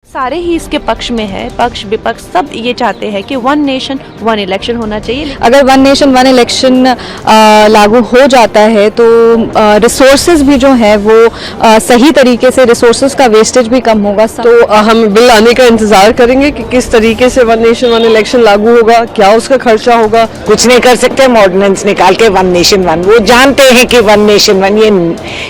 सारे ही इसके पक्ष में है, पक्ष विपक्ष सब ये चाहते हैं कि वन नेशन वन इलेक्शन होना चाहिए। अगर वन नेशन वन इलेक्शन लागू हो जाता है तो रिसोर्सेज भी जो है वो सही तरीके से, रिसोर्सेज का वेस्टेज भी कम होगा। तो हम बिल आने का इंतजार करेंगे कि किस तरीके से वन नेशन वन इलेक्शन लागू होगा, क्या उसका खर्चा होगा। कुछ नहीं कर सकते हम ऑर्डिनेंस निकाल के वन नेशन वन, वो जानते हैं कि वन नेशन वन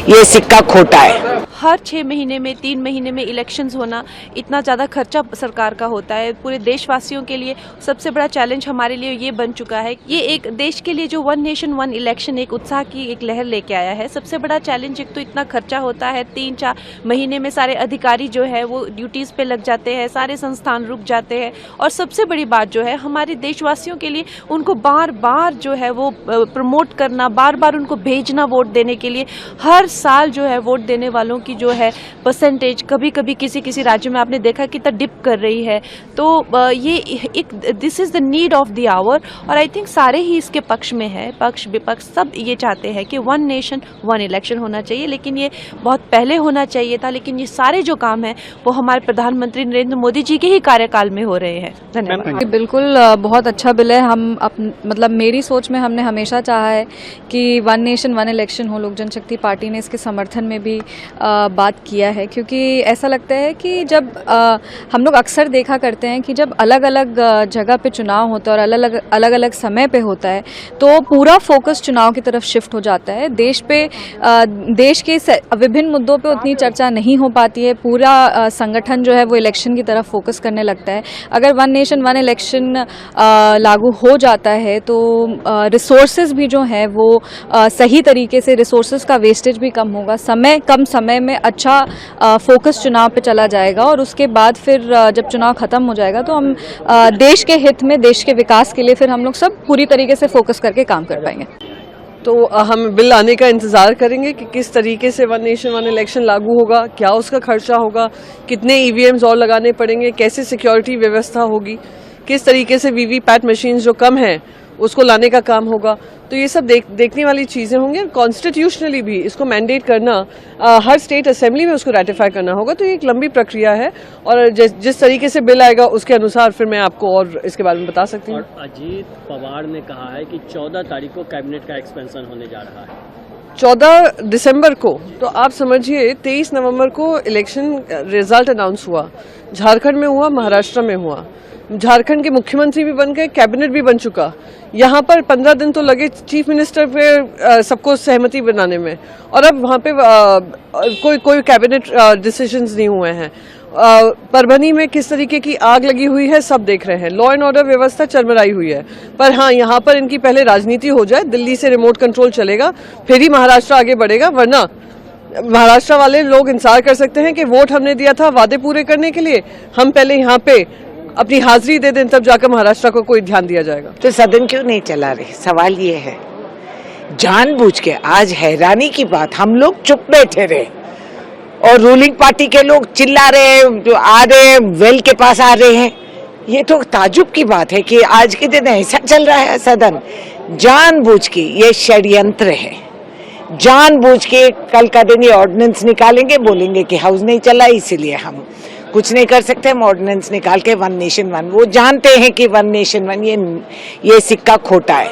ये सिक्का खोटा है। हर 6 महीने में 3 महीने में इलेक्शंस होना, इतना ज़्यादा खर्चा सरकार का होता है। पूरे देशवासियों के लिए सबसे बड़ा चैलेंज हमारे लिए ये बन चुका है। ये एक देश के लिए जो वन नेशन वन इलेक्शन एक उत्साह की एक लहर लेके आया है। सबसे बड़ा चैलेंज एक तो इतना खर्चा होता है, 3-4 महीने में सारे अधिकारी जो है वो ड्यूटीज़ पे लग जाते हैं, सारे संस्थान रुक जाते हैं। और सबसे बड़ी बात जो है हमारे देशवासियों के लिए, उनको बार बार जो है वो प्रमोट करना, बार बार उनको भेजना वोट देने के लिए। हर साल जो है वोट देने वालों की जो है परसेंटेज कभी कभी किसी राज्य में आपने देखा कितना डिप कर रही है। तो ये एक this is the need of the hour. और आई थिंक सारे ही इसके पक्ष में है, पक्ष विपक्ष सब ये चाहते हैं कि वन नेशन वन इलेक्शन होना चाहिए। लेकिन ये बहुत पहले होना चाहिए था। लेकिन ये सारे जो काम है वो हमारे प्रधानमंत्री नरेंद्र मोदी जी के ही कार्यकाल में हो रहे हैं। धन्यवाद। बिल्कुल बहुत अच्छा बिल है। हम मतलब मेरी सोच में हमने हमेशा चाहा है कि वन नेशन वन इलेक्शन हो। लोक जनशक्ति पार्टी ने इसके समर्थन में भी बात किया है, क्योंकि ऐसा लगता है कि जब हम लोग अक्सर देखा करते हैं कि जब अलग अलग जगह पे चुनाव होता है और अलग अलग समय पे होता है तो पूरा फोकस चुनाव की तरफ शिफ्ट हो जाता है। देश के विभिन्न मुद्दों पे उतनी चर्चा नहीं हो पाती है। पूरा संगठन जो है वो इलेक्शन की तरफ फोकस करने लगता है। अगर वन नेशन वन इलेक्शन लागू हो जाता है तो रिसोर्सेज भी जो है वो सही तरीके से, रिसोर्सेज का वेस्टेज भी कम होगा। कम समय में अच्छा फोकस चुनाव पे चला जाएगा और उसके बाद फिर जब चुनाव खत्म हो जाएगा तो हम देश के हित में, देश के विकास के लिए फिर हम लोग सब पूरी तरीके से फोकस करके काम कर पाएंगे। तो हम बिल आने का इंतजार करेंगे कि किस तरीके से वन नेशन वन इलेक्शन लागू होगा, क्या उसका खर्चा होगा, कितने ईवीएम्स और लगाने पड़ेंगे, कैसे सिक्योरिटी व्यवस्था होगी, किस तरीके से वीवीपैट मशीन जो कम है उसको लाने का काम होगा। तो ये सब देखने वाली चीज़ें होंगी। कॉन्स्टिट्यूशनली भी इसको मैंडेट करना, हर स्टेट असेंबली में उसको रेटिफाई करना होगा। तो ये एक लंबी प्रक्रिया है और जिस तरीके से बिल आएगा उसके अनुसार फिर मैं आपको और इसके बारे में बता सकती हूँ। अजीत पवार ने कहा है कि 14 तारीख को कैबिनेट का एक्सपेंशन होने जा रहा है, 14 दिसंबर को। तो आप समझिए 23 नवंबर को इलेक्शन रिजल्ट अनाउंस हुआ, झारखंड में हुआ, महाराष्ट्र में हुआ। झारखंड के मुख्यमंत्री भी बन गए, कैबिनेट भी बन चुका। यहाँ पर 15 दिन तो लगे चीफ मिनिस्टर पे सबको सहमति बनाने में, और अब वहाँ पे कोई कैबिनेट डिसीजंस नहीं हुए हैं। परभनी में किस तरीके की आग लगी हुई है सब देख रहे हैं। लॉ एंड ऑर्डर व्यवस्था चरमराई हुई है। पर हाँ, यहाँ पर इनकी पहले राजनीति हो जाए, दिल्ली से रिमोट कंट्रोल चलेगा, फिर ही महाराष्ट्र आगे बढ़ेगा। वरना महाराष्ट्र वाले लोग इंतजार कर सकते हैं कि वोट हमने दिया था वादे पूरे करने के लिए, हम पहले यहाँ पे अपनी हाजिरी दे दें, तब जाकर महाराष्ट्र को कोई ध्यान दिया जाएगा। तो सदन क्यों नहीं चला रहे? सवाल ये है। जानबूझ के, आज हैरानी की बात, हम लोग चुप बैठे रहे और रूलिंग पार्टी के लोग चिल्ला रहे, जो आ रहे वेल के पास आ रहे हैं। ये तो ताजुब की बात है कि आज के दिन ऐसा चल रहा है सदन। जानबूझ के ये षड्यंत्र है। जानबूझ के कल का दिन ये ऑर्डिनेंस निकालेंगे, बोलेंगे कि हाउस नहीं चला, इसीलिए हम कुछ नहीं कर सकते। हम ऑर्डिनेंस निकाल के वन नेशन वन, वो जानते हैं कि वन नेशन वन ये सिक्का खोटा है,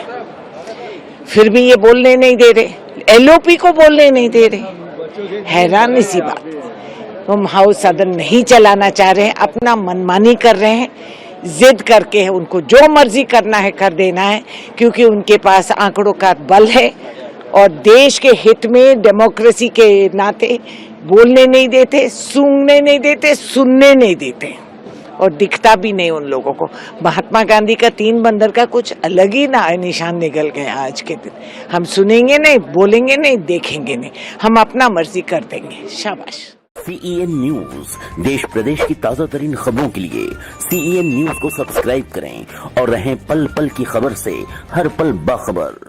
फिर भी ये बोलने नहीं दे रहे, एलओपी को बोलने नहीं दे रहे। हैरान सी बात। हम हाउस सदन नहीं चलाना चाह रहे हैं, अपना मनमानी कर रहे हैं, जिद करके उनको जो मर्जी करना है कर देना है, क्योंकि उनके पास आंकड़ों का बल है और देश के हित में, डेमोक्रेसी के नाते बोलने नहीं देते, सूंघने नहीं देते, सुनने नहीं देते, और दिखता भी नहीं उन लोगों को। महात्मा गांधी का 3 बंदर का कुछ अलग ही निशान निकल गया आज के दिन। हम सुनेंगे नहीं, बोलेंगे नहीं, देखेंगे नहीं, हम अपना मर्जी कर देंगे। शाबाश। CEN न्यूज, देश प्रदेश की ताजा तरीन खबरों के लिए CEN न्यूज को सब्सक्राइब करें और रहें पल पल की खबर से हर पल बाखबर।